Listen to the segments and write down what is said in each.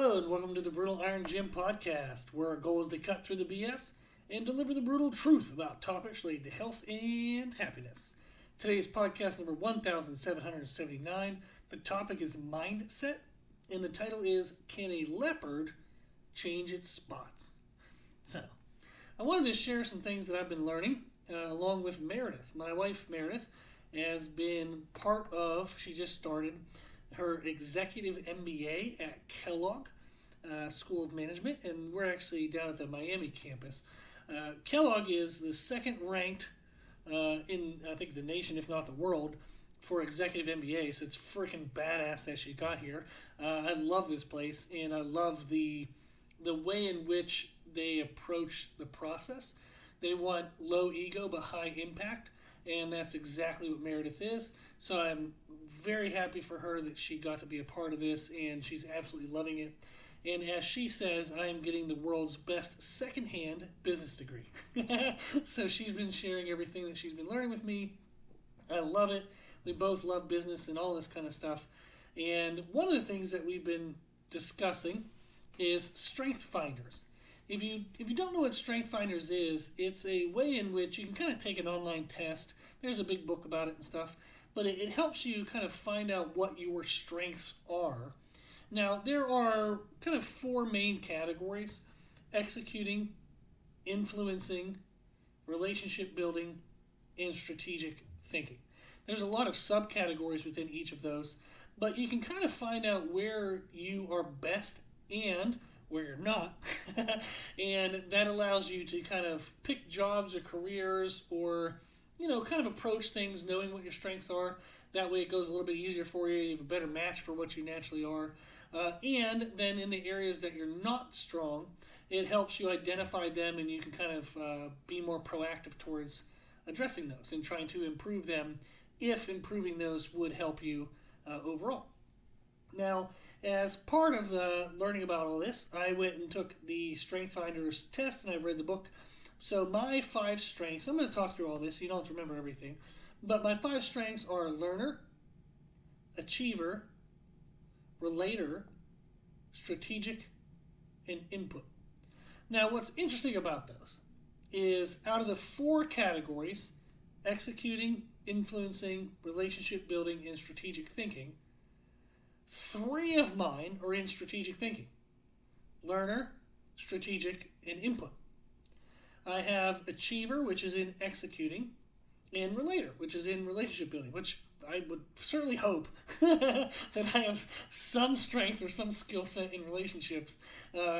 Hello, and welcome to the Brutal Iron Gym podcast, where our goal is to cut through the BS and deliver the brutal truth about topics related to health and happiness. Today's podcast number 1779. The topic is mindset, and the title is, Can a Leopard Change Its Spots? So, I wanted to share some things that I've been learning along with Meredith. My wife, Meredith, has been part of, she just started her executive MBA at Kellogg School of Management, and we're actually down at the Miami campus. Kellogg is the second ranked in, I think, the nation, if not the world, for executive MBA, so it's freaking badass that she got here. I love this place, and I love the way in which they approach the process. They want low ego but high impact, and that's exactly what Meredith is. So I'm very happy for her that she got to be a part of this, and she's absolutely loving it. And as she says, I am getting the world's best secondhand business degree. So she's been sharing everything that she's been learning with me. I love it. We both love business and all this kind of stuff. And one of the things that we've been discussing is Strength Finders. If you don't know what Strength Finders is, it's a way in which you can kind of take an online test. There's a big book about it and stuff. But it helps you kind of find out what your strengths are. Now, there are kind of four main categories: executing, influencing, relationship building, and strategic thinking. There's a lot of subcategories within each of those, but you can kind of find out where you are best and where you're not. And that allows you to kind of pick jobs or careers, or kind of approach things knowing what your strengths are. That way it goes a little bit easier for you. You have a better match for what you naturally are. And then in the areas that you're not strong, it helps you identify them, and you can kind of be more proactive towards addressing those and trying to improve them if improving those would help you overall. Now, as part of learning about all this, I went and took the Strength Finders test, and I've read the book. So my 5 strengths, I'm going to talk through all this, so you don't have to remember everything, but my 5 strengths are learner, achiever, relator, strategic, and input. Now, what's interesting about those is out of the 4 categories, executing, influencing, relationship building, and strategic thinking, 3 of mine are in strategic thinking: learner, strategic, and input. I have achiever, which is in executing, and relator, which is in relationship building, which I would certainly hope that I have some strength or some skill set in relationships.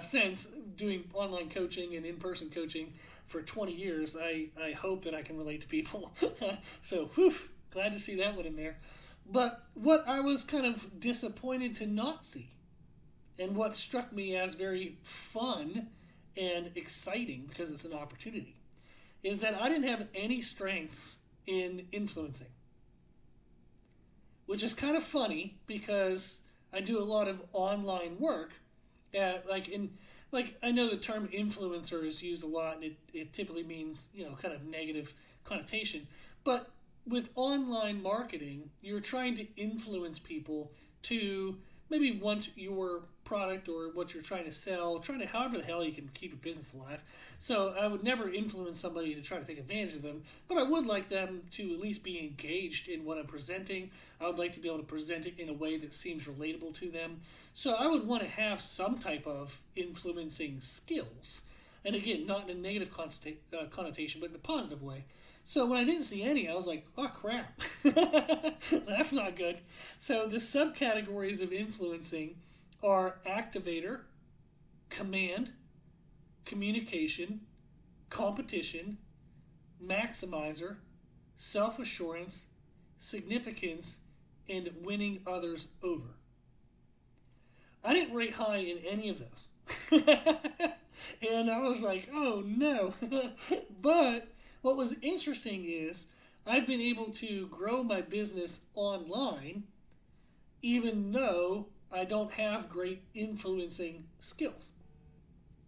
Since doing online coaching and in-person coaching for 20 years, I hope that I can relate to people. So, glad to see that one in there. But what I was kind of disappointed to not see, and what struck me as very fun and exciting because it's an opportunity, is that I didn't have any strengths in influencing. Which is kind of funny because I do a lot of online work. I know the term influencer is used a lot, and it typically means, kind of negative connotation. But with online marketing, you're trying to influence people to maybe want your product or what you're trying to sell, however the hell you can keep your business alive. So I would never influence somebody to try to take advantage of them, but I would like them to at least be engaged in what I'm presenting. I would like to be able to present it in a way that seems relatable to them. So I would want to have some type of influencing skills. And again, not in a negative connotation, but in a positive way. So when I didn't see any, I was like, oh crap, that's not good. So the subcategories of influencing are activator, command, communication, competition, maximizer, self-assurance, significance, and winning others over. I didn't rate high in any of those. And I was like, oh no. But what was interesting is I've been able to grow my business online even though I don't have great influencing skills.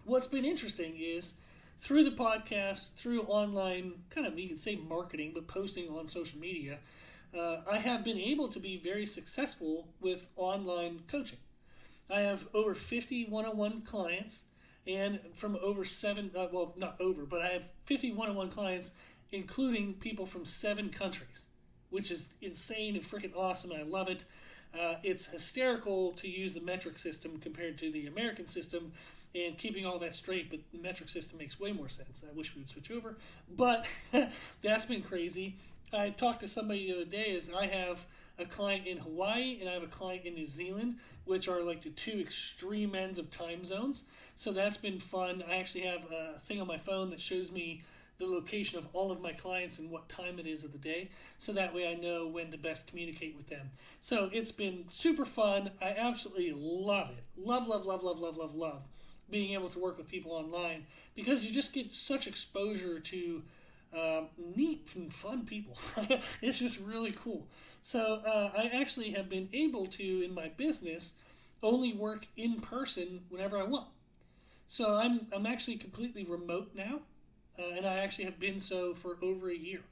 What's been interesting is through the podcast, through online, kind of, you could say marketing, but posting on social media, I have been able to be very successful with online coaching. I have over 50 one-on-one clients, and from over not over, but I have 50 one-on-one clients, including people from 7 countries, which is insane and freaking awesome, and I love it. It's hysterical to use the metric system compared to the American system, and keeping all that straight, but the metric system makes way more sense. I wish we would switch over, but that's been crazy. I talked to somebody the other day as I have a client in Hawaii and I have a client in New Zealand, which are like the 2 extreme ends of time zones. So that's been fun. I actually have a thing on my phone that shows me the location of all of my clients and what time it is of the day. So that way I know when to best communicate with them. So it's been super fun. I absolutely love it. Love, love, love, love, love, love, love being able to work with people online, because you just get such exposure to neat and fun people. It's just really cool. So I actually have been able to, in my business, only work in person whenever I want. So I'm actually completely remote now, and I actually have been so for over a year.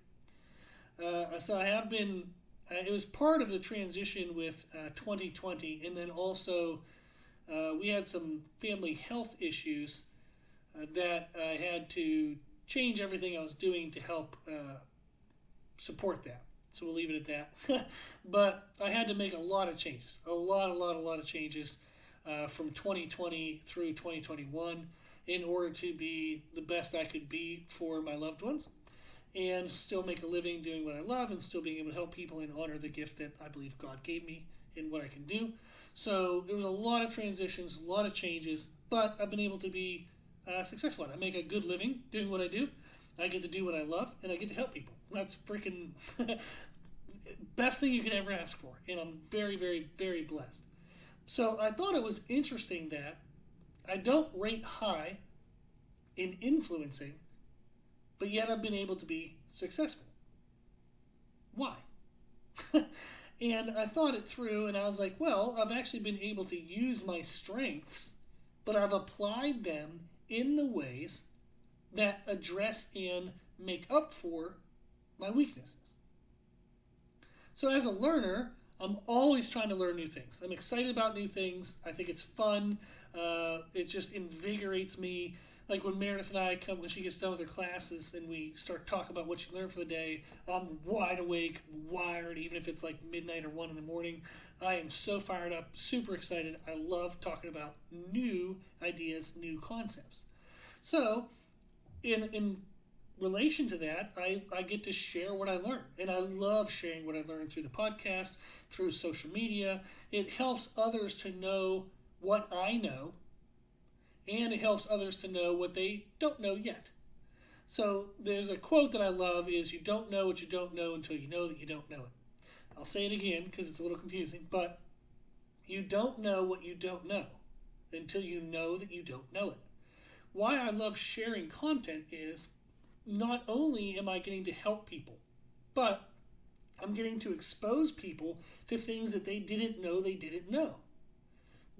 So I have been, it was part of the transition with 2020, and then also we had some family health issues that I had to change everything I was doing to help support that. So we'll leave it at that. But I had to make a lot of changes, a lot of changes from 2020 through 2021 in order to be the best I could be for my loved ones and still make a living doing what I love and still being able to help people and honor the gift that I believe God gave me and what I can do. So there was a lot of transitions, a lot of changes, but I've been able to be successful. I make a good living doing what I do. I get to do what I love, and I get to help people. That's freaking best thing you can ever ask for, and I'm very, very, very blessed. So I thought it was interesting that I don't rate high in influencing, but yet I've been able to be successful. Why? And I thought it through, and I was like, well, I've actually been able to use my strengths, but I've applied them in the ways that address and make up for my weaknesses. So as a learner, I'm always trying to learn new things. I'm excited about new things. I think it's fun. It just invigorates me. Like when Meredith and I come, when she gets done with her classes and we start talking about what she learned for the day, I'm wide awake, wired, even if it's like midnight or 1 in the morning. I am so fired up, super excited. I love talking about new ideas, new concepts. So in relation to that, I get to share what I learn. And I love sharing what I learned through the podcast, through social media. It helps others to know what I know, and it helps others to know what they don't know yet. So there's a quote that I love is, you don't know what you don't know until you know that you don't know it. I'll say it again because it's a little confusing, but you don't know what you don't know until you know that you don't know it. Why I love sharing content is not only am I getting to help people, but I'm getting to expose people to things that they didn't know they didn't know.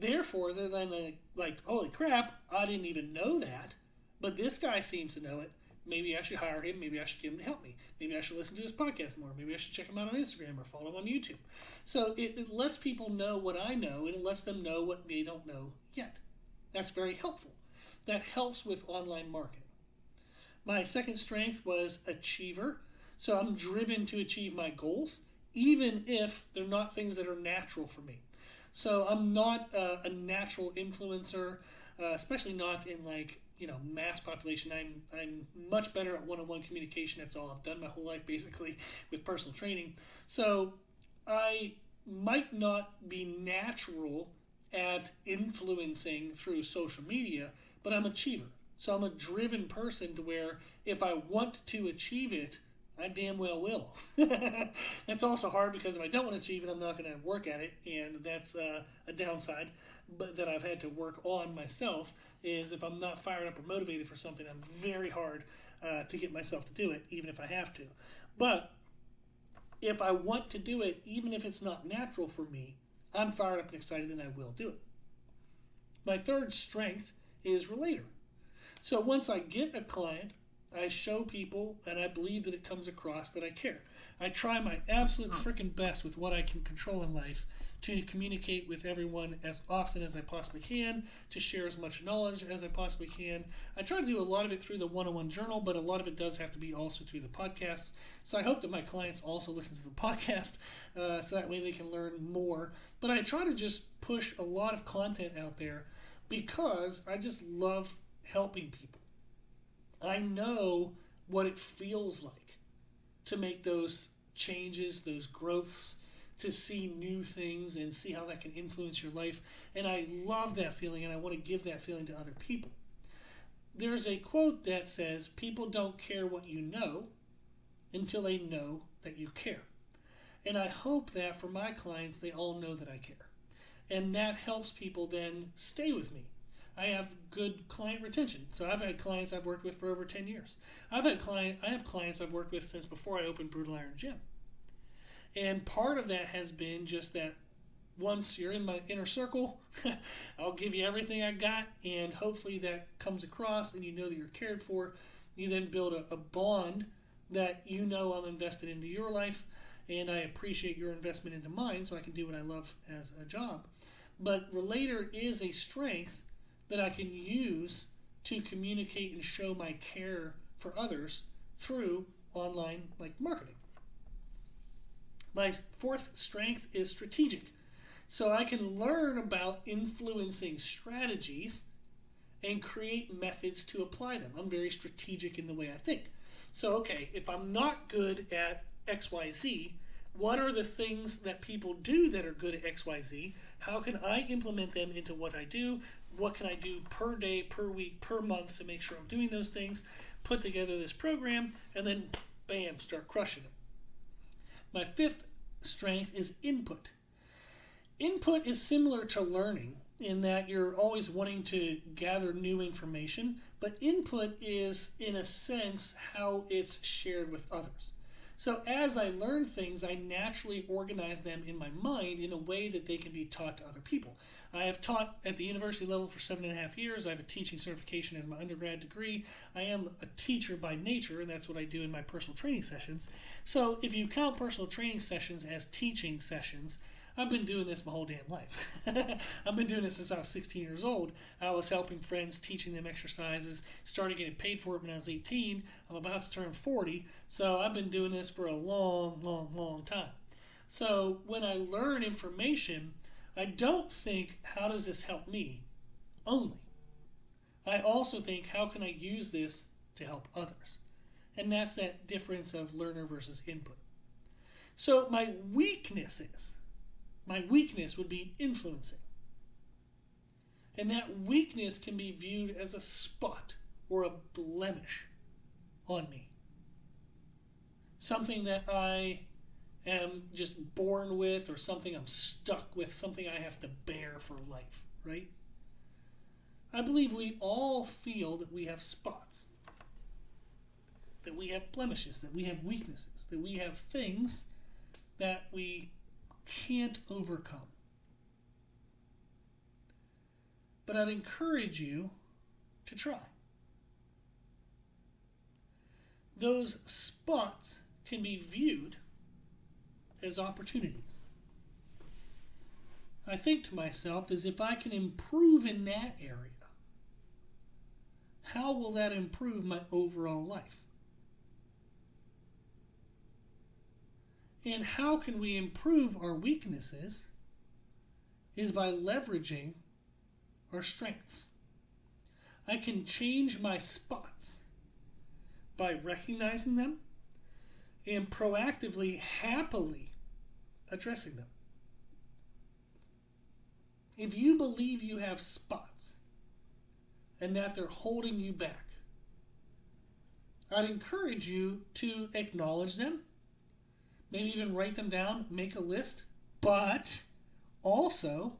Therefore, they're then like, holy crap, I didn't even know that, but this guy seems to know it. Maybe I should hire him. Maybe I should get him to help me. Maybe I should listen to his podcast more. Maybe I should check him out on Instagram or follow him on YouTube. So it lets people know what I know, and it lets them know what they don't know yet. That's very helpful. That helps with online marketing. My second strength was achiever. So I'm driven to achieve my goals, even if they're not things that are natural for me. So I'm not a natural influencer, especially not in mass population. I'm much better at one-on-one communication. That's all I've done my whole life basically with personal training. So I might not be natural at influencing through social media, but I'm an achiever. So I'm a driven person to where if I want to achieve it, I damn well will. That's also hard because if I don't want to achieve it, I'm not going to work at it, and that's a downside. But that I've had to work on myself is if I'm not fired up or motivated for something, I'm very hard to get myself to do it, even if I have to. But if I want to do it, even if it's not natural for me, I'm fired up and excited, and I will do it. My third strength is relator. So once I get a client, I show people, and I believe that it comes across that I care. I try my absolute freaking best with what I can control in life to communicate with everyone as often as I possibly can, to share as much knowledge as I possibly can. I try to do a lot of it through the one-on-one journal, but a lot of it does have to be also through the podcast. So I hope that my clients also listen to the podcast so that way they can learn more. But I try to just push a lot of content out there because I just love helping people. I know what it feels like to make those changes, those growths, to see new things and see how that can influence your life. And I love that feeling, and I want to give that feeling to other people. There's a quote that says, people don't care what you know until they know that you care. And I hope that for my clients, they all know that I care. And that helps people then stay with me. I have good client retention. So I've had clients I've worked with for over 10 years. I have clients I've worked with since before I opened Brutal Iron Gym. And part of that has been just that once you're in my inner circle, I'll give you everything I got, and hopefully that comes across and you know that you're cared for. You then build a bond that you know I'm invested into your life, and I appreciate your investment into mine so I can do what I love as a job. But Relator is a strength that I can use to communicate and show my care for others through online marketing. My fourth strength is strategic. So I can learn about influencing strategies and create methods to apply them. I'm very strategic in the way I think. So, okay, if I'm not good at XYZ, what are the things that people do that are good at XYZ? How can I implement them into what I do? What can I do per day, per week, per month to make sure I'm doing those things? Put together this program, and then, bam, start crushing it. My fifth strength is input. Input is similar to learning in that you're always wanting to gather new information, but input is, in a sense, how it's shared with others. So as I learn things, I naturally organize them in my mind in a way that they can be taught to other people. I have taught at the university level for 7.5 years. I have a teaching certification as my undergrad degree. I am a teacher by nature, and that's what I do in my personal training sessions. So if you count personal training sessions as teaching sessions, I've been doing this my whole damn life. I've been doing this since I was 16 years old. I was helping friends, teaching them exercises, started getting paid for it when I was 18. I'm about to turn 40, so I've been doing this for a long, long, long time. So when I learn information, I don't think, how does this help me only? I also think, how can I use this to help others? And that's that difference of learner versus input. So my weakness would be influencing. And that weakness can be viewed as a spot or a blemish on me. Something that I am just born with, or something I'm stuck with, something I have to bear for life, right? I believe we all feel that we have spots, that we have blemishes, that we have weaknesses, that we have things that we can't overcome. But I'd encourage you to try. Those spots can be viewed as opportunities. I think to myself, is if I can improve in that area, how will that improve my overall life? And how can we improve our weaknesses is by leveraging our strengths. I can change my spots by recognizing them and proactively, happily addressing them. If you believe you have spots and that they're holding you back, I'd encourage you to acknowledge them, maybe even write them down, make a list, but also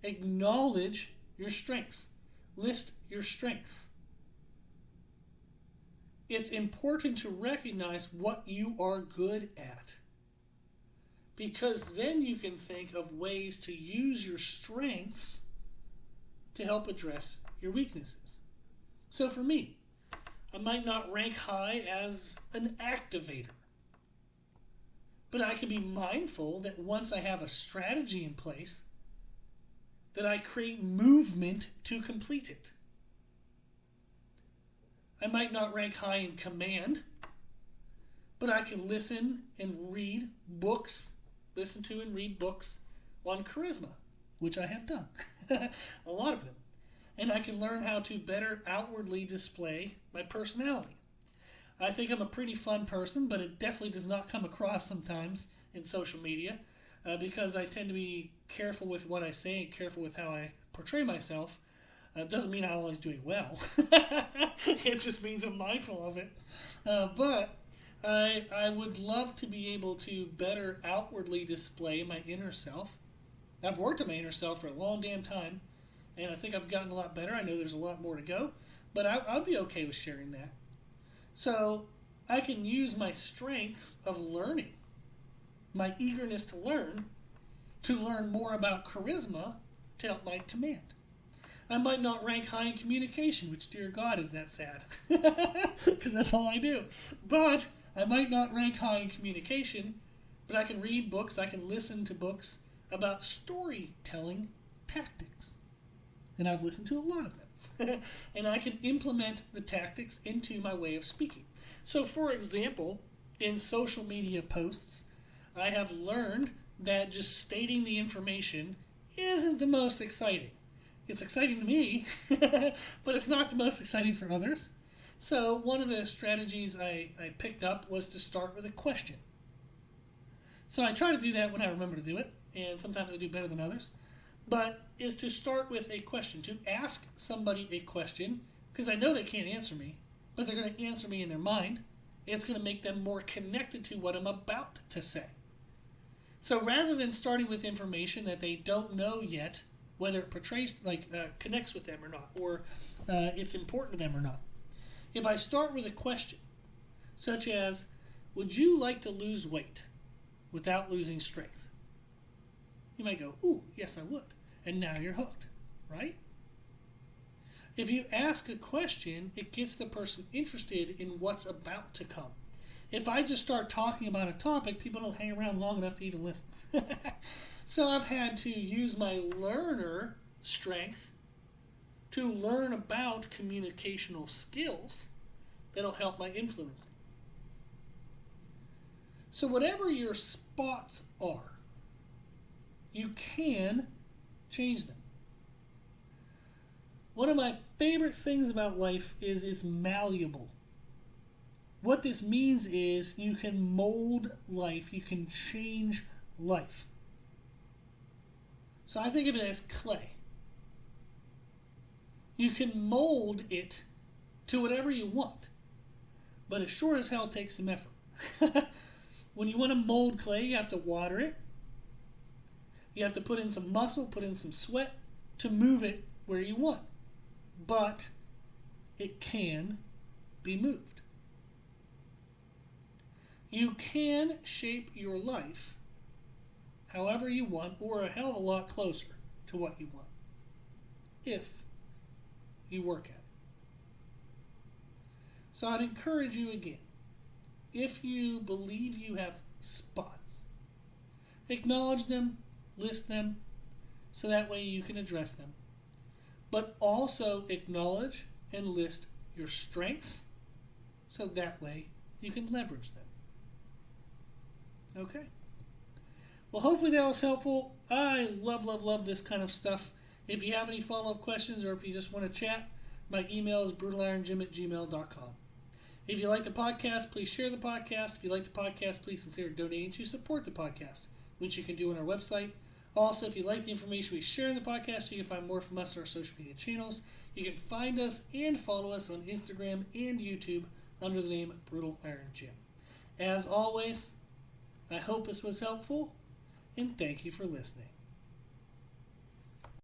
acknowledge your strengths. List your strengths. It's important to recognize what you are good at, because then you can think of ways to use your strengths to help address your weaknesses. So for me, I might not rank high as an activator, But I can be mindful that once I have a strategy in place, that I create movement to complete it. I might not rank high in command, but I can listen and read books, listen to and read books on charisma, which I have done, a lot of them. And I can learn how to better outwardly display my personality. I think I'm a pretty fun person, but it definitely does not come across sometimes in social media because I tend to be careful with what I say and careful with how I portray myself. Doesn't mean I'm always doing well. It just means I'm mindful of it. But I would love to be able to better outwardly display my inner self. I've worked on my inner self for a long damn time, and I think I've gotten a lot better. I know there's a lot more to go, but I'd be okay with sharing that. So I can use my strengths of learning, my eagerness to learn more about charisma to help my command. I might not rank high in communication, which, dear God, is that sad, because that's all I do. But I might not rank high in communication, but I can read books, I can listen to books about storytelling tactics. And I've listened to a lot of them. And I can implement the tactics into my way of speaking. So, for example, in social media posts, I have learned that just stating the information isn't the most exciting. It's exciting to me, but it's not the most exciting for others. So one of the strategies I picked up was to start with a question. So I try to do that when I remember to do it, and sometimes I do better than others. But is to start with a question, to ask somebody a question, because I know they can't answer me, but they're going to answer me in their mind. It's going to make them more connected to what I'm about to say. So rather than starting with information that they don't know yet, whether it portrays, connects with them or not, or it's important to them or not. If I start with a question, such as, would you like to lose weight without losing strength? You might go, ooh, yes, I would. And now you're hooked, right? If you ask a question, it gets the person interested in what's about to come. If I just start talking about a topic, people don't hang around long enough to even listen. So I've had to use my learner strength to learn about communicational skills that'll help my influencing. So whatever your spots are, you can change them. One of my favorite things about life is it's malleable. What this means is you can mold life, you can change life. So I think of it as clay. You can mold it to whatever you want, but it sure as hell takes some effort. When you want to mold clay, you have to water it. You have to put in some muscle, put in some sweat to move it where you want. But it can be moved. You can shape your life however you want, or a hell of a lot closer to what you want, if you work at it. So I'd encourage you again, if you believe you have spots, acknowledge them, list them, so that way you can address them. But also acknowledge and list your strengths, so that way you can leverage them. Okay? Well, hopefully that was helpful. I love this kind of stuff. If you have any follow-up questions or if you just want to chat, my email is brutalironjim@gmail.com. If you like the podcast, please share the podcast. If you like the podcast, please consider donating to support the podcast, which you can do on our website. Also, if you like the information we share in the podcast, you can find more from us on our social media channels. You can find us and follow us on Instagram and YouTube under the name Brutal Iron Jim. As always, I hope this was helpful, and thank you for listening.